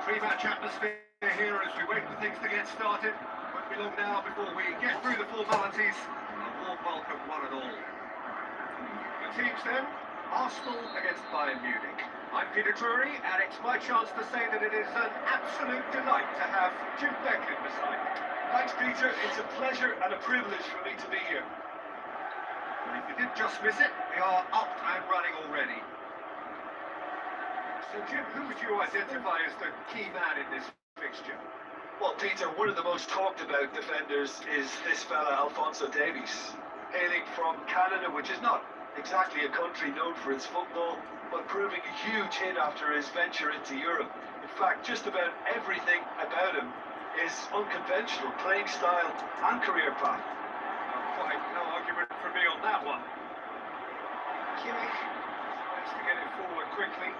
Pre-match atmosphere here as we wait for things to get started. Won't be long now before we get through the formalities. A warm welcome, one and all. The teams then, Arsenal against Bayern Munich. I'm Peter Drury, and it's my chance to say that it is an absolute delight to have Jim Becklin beside me. Thanks, Peter. It's a pleasure and a privilege for me to be here. And if you did just miss it, we are up and running already. So, Jim, who would you identify as the key man in this fixture? Well, Peter, one of the most talked about defenders is this fella, Alphonso Davies, hailing from Canada, which is not exactly a country known for its football, but proving a huge hit after his venture into Europe. In fact, just about everything about him is unconventional, playing style and career path. Quite no argument for me on that one. Kimmich tries to get it forward quickly.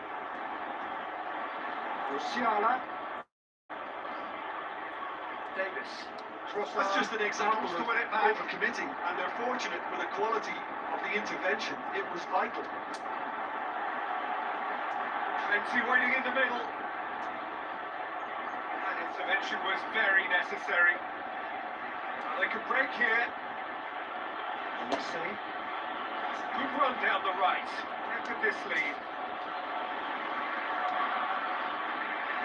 Musiala. Davis. That's just an example of overcommitting, and they're fortunate for the quality of the intervention. It was vital. Plenty waiting in the middle. That intervention was very necessary. Well, they could break here. We'll see. Good run down the right. Where could this lead?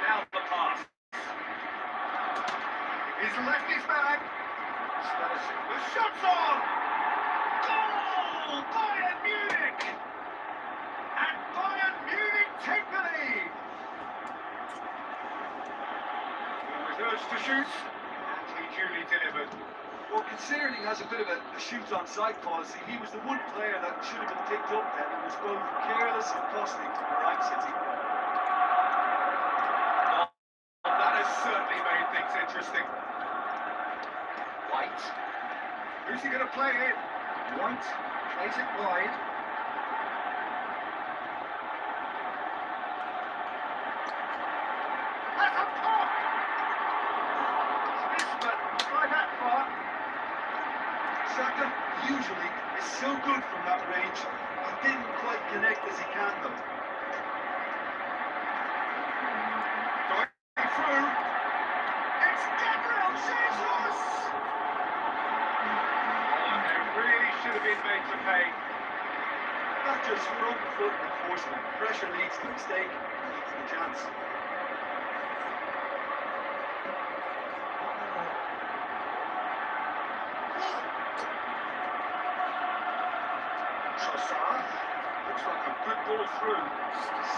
Now the pass. He's left his man. The shot's on! Goal! Bayern Munich! And Bayern Munich take the lead! Always urged to shoot, and he duly delivered. Well, considering he has a bit of a shoot-on-sight policy, he was the one player that should have been picked up then. It was both careless and costly for the Rhyme City. Well, that has certainly made things interesting. White. Who's he going to play in? White plays it wide. That's a pop! Smith, but try that far. Saka usually is so good from that range. He didn't quite connect as he can, though. Going through. It's Gabriel Jesus! Oh, they really should have been made to pay. Not just front foot enforcement. Pressure leads to mistake, leads to the chance. Looks like a good ball through.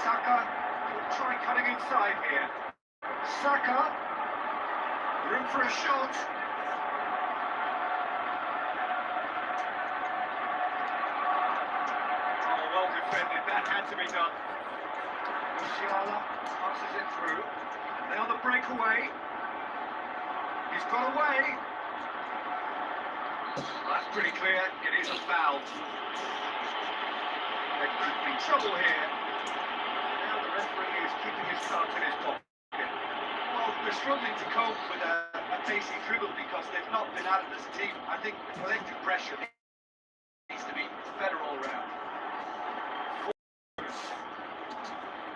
Saka will try cutting inside here. Saka, room for a shot. Oh, well defended, that had to be done. Musiala passes it through. Now the breakaway. He's got away. That's pretty clear, it is a foul. There could be trouble here. Now the referee is keeping his cards in his pocket. Well, they're struggling to cope with a pacey dribble because they've not been at it as a team. I think the collective pressure needs to be better all around.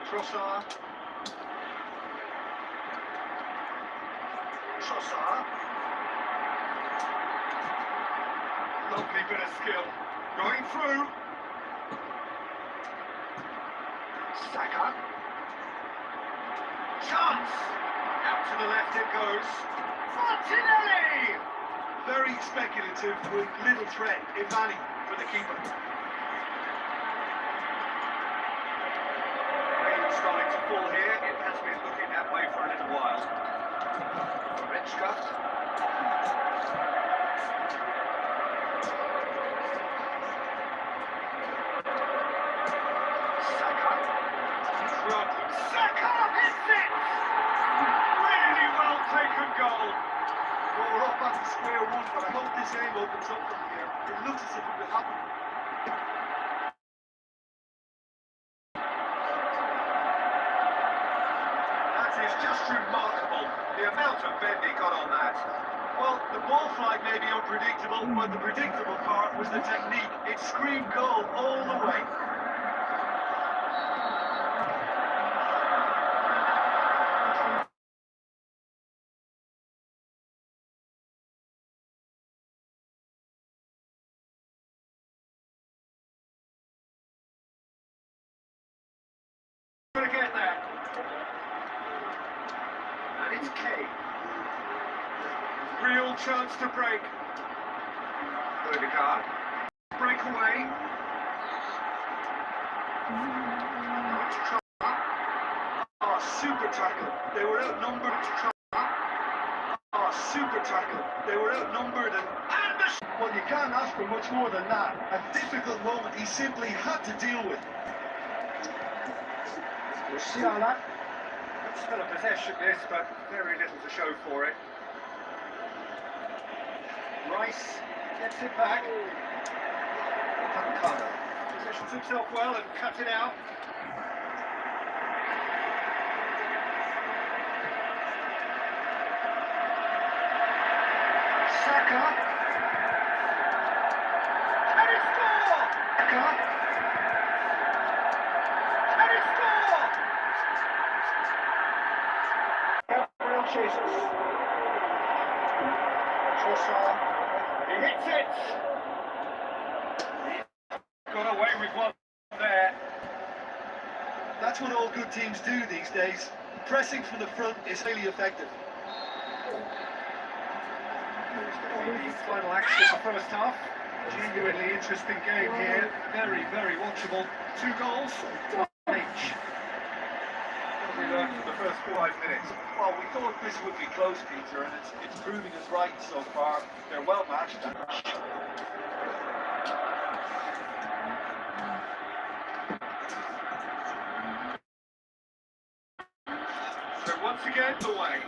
Trossard. Lovely bit of skill. Going through. Saka. Chance! Out to the left it goes. Martinelli! Very speculative with little threat, if any, for the keeper. Rain starting to fall here. It has been looking that way for a little while. Goretzka. same opens up from here. It looks as if it will happen. That is just remarkable, the amount of bend he got on that. Well, the ball flight may be unpredictable, but the predictable part was the technique. It screamed goal all the way. Gonna get there. And it's Kane. Real chance to break. Odegaard. Breakaway. Oh, super tackle. They were outnumbered. Oh, super tackle. They were outnumbered and well, you can't ask for much more than that. A difficult moment he simply had to deal with. Musiala. Still a possession this, but very little to show for it. Rice gets it back. Upamecano positions himself well and cuts it out. Saka. Can he score? Saka. Can he score? Gabriel Jesus. Trossard. He hits it. Got away with one there. That's what all good teams do these days. Pressing from the front is highly effective. The final action of the first half. Genuinely interesting game here. Very, very watchable. 2 goals, 1 each. What have we learned from the first 5 minutes? Well, we thought this would be close, Peter, and it's proving us right so far. They're well matched. So once again, away.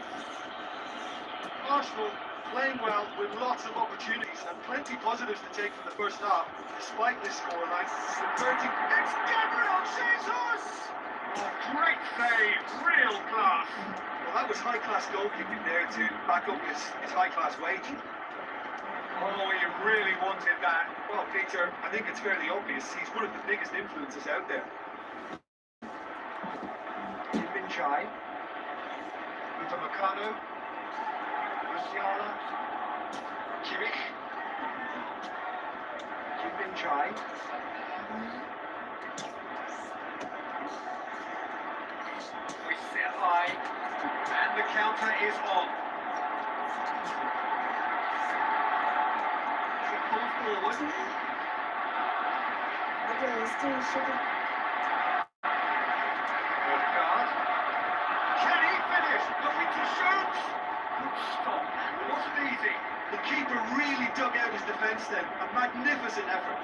Arsenal playing well with lots of opportunities and plenty positives to take from the first half, despite this scoreline. Subverting. It's Gabriel Jesus! Oh, great save, real class. Well, that was high-class goalkeeping there to back up his high-class wage. Oh, he really wanted that. Well, Peter, I think it's fairly obvious he's one of the biggest influences out there. Chai. Upamecano. Musiala. Kimmich. Chai. We sit high, and the counter is on. Pull forward. Odegaard. Can he finish? Looking to shoot. Good stop. It wasn't easy. The keeper really dug out his defence then. A magnificent effort.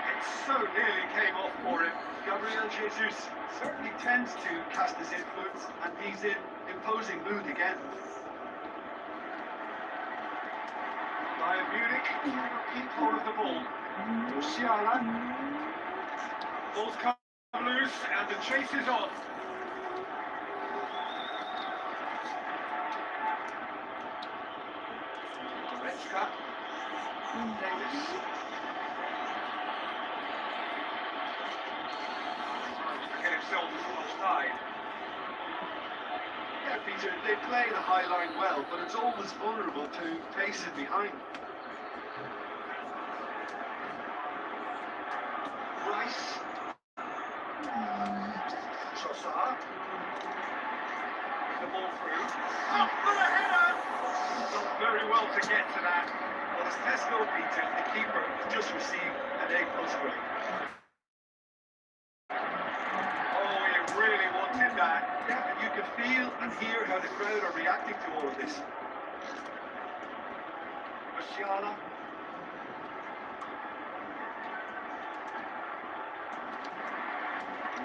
It so nearly came off for him. Gabriel Jesus certainly tends to cast his influence, and he's in imposing mood again. Bayern Munich keep hold of the ball. Musiala. Ball's come loose and the chase is on. Goretzka. Davis. Trying to get himself offside. Yeah, Peter, they play the high line well, but it's always vulnerable to pace in behind. Rice. Trossard. The ball through. Up for the header! Not very well to get to that. Well, as tests go, Peter, the keeper has just received an A+ grade. Oh, he really wanted that. Yeah, and you can feel and hear how the crowd are reacting to all of this. Musiala.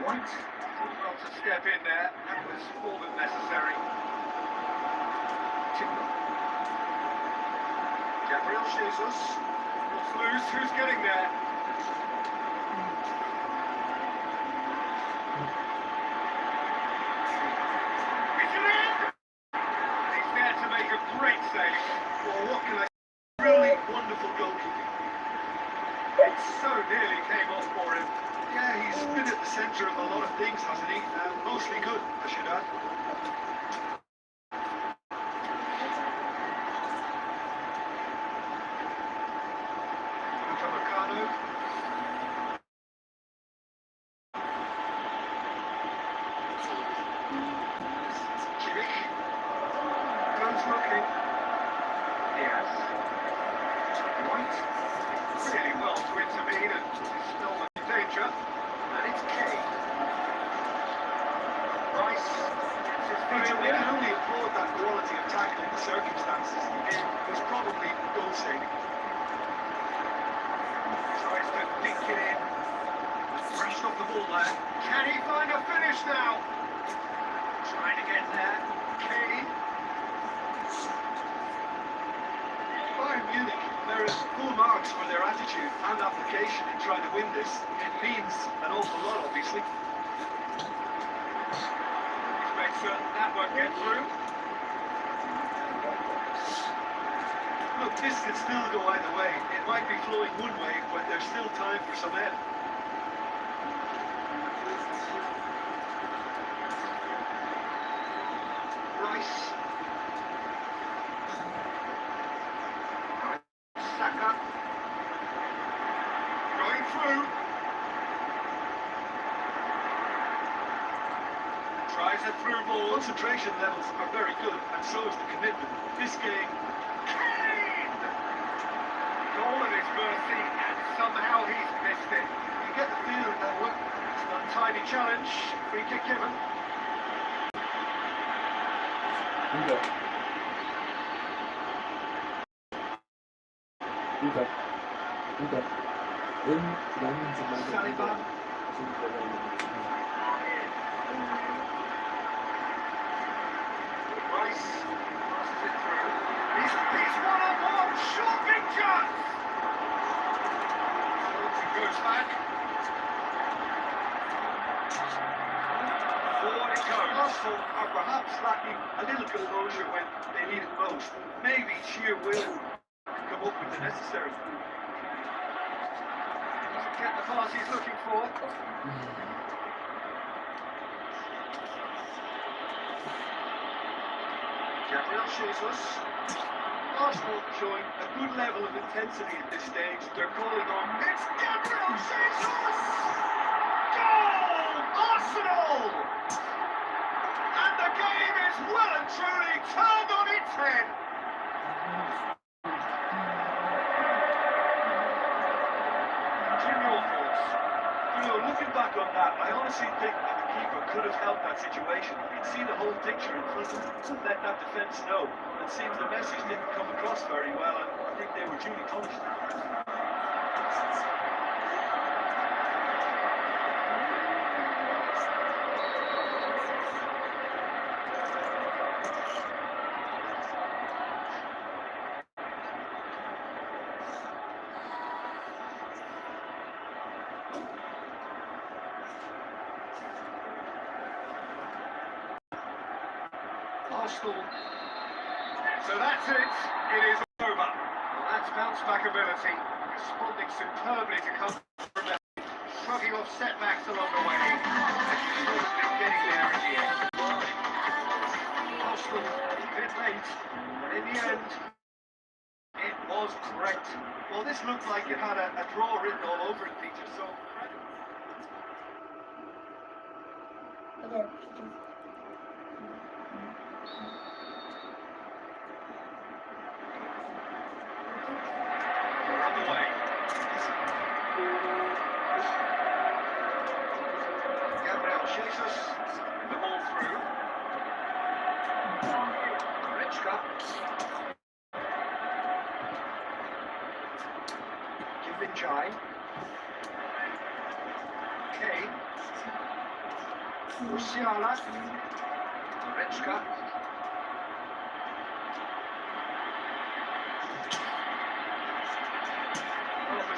White. Well to step in there. That was more than necessary. Gabriel Jesus. What's loose? Who's getting there? Is it in? He's there to make a great save. Well, what can I say? Really wonderful goalkeeping. It so nearly came off for him. Yeah, he's been at the centre of a lot of things, hasn't he? Mostly good, I should add. Looking. Yes. White. Really well to intervene and still in danger. And it's Kane. Rice. We can only applaud that quality of tackling the circumstances. It was probably goal saving. Tries to dink it in. Brushed off the ball there. Can he find a finish now? Trying to get there. Kane. Bayern Munich, there is full marks for their attitude and application in trying to win this. It means an awful lot, obviously. He's made certain that won't get through. Look, this could still go either way. It might be flowing one way, but there's still time for some ebb. Rice. Saka. Going through. Tries a through ball. Concentration levels are very good, and so is the commitment. This game... Kane! Goal of his mercy, and somehow he's missed it. You get the feeling that It's an untidy challenge. Free kick given. Saliba. Rice passes it through. He's one-on-one. Short big chance. He goes back. Forward it goes. Arsenal are perhaps lacking a little composure when they need it most. Maybe sheer will to come up with the necessary. Doesn't get the pass he's looking for. Gabriel Jesus. Arsenal showing a good level of intensity at this stage. They're calling on... It's Gabriel Jesus! Goal! Arsenal! And the game is well and truly turned on its head. Jim, your thoughts? You know, looking back on that, I honestly think that the keeper could have helped that situation. He'd see the whole picture in front of him and let that defence know. It seems the message didn't come across very well, and I think they were duly punished. Arsenal. So that's it. It is over. Well, that's bounce back ability. Responding superbly to come from there. Shrugging off setbacks along the way. And probably getting there in the end. Arsenal a bit late. But in the end, it was great. Well, this looked like it had a draw written all over it, Peter, so... We're on the way. Gabriel Jesus, the ball through. Richka. Jai. Kane. Musiala. Richka.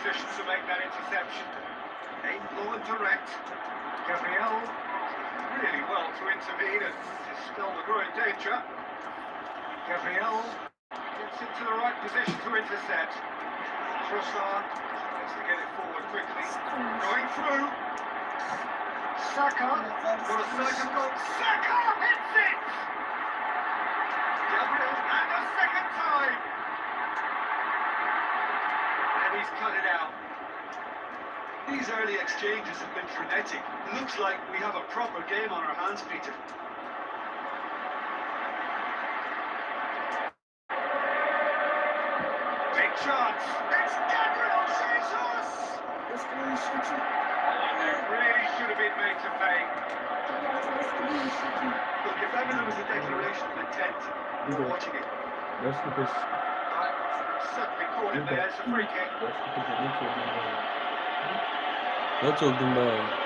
position to make that interception. Aimed low and direct. Gabriel really well to intervene and dispel the growing danger. Gabriel gets into the right position to intercept. Trossard tries to get it forward quickly. Going through. Saka, got a second goal. Saka hits it! Gabriel, and a second time! And he's cut it out. These early exchanges have been frenetic. It looks like we have a proper game on our hands, Peter. Big chance. It's Gabriel Jesus! It really should have been made to pay. Look, if ever there was a declaration of intent, we're watching it. Certainly caught him there. It's a free kick. Kaç oldun be?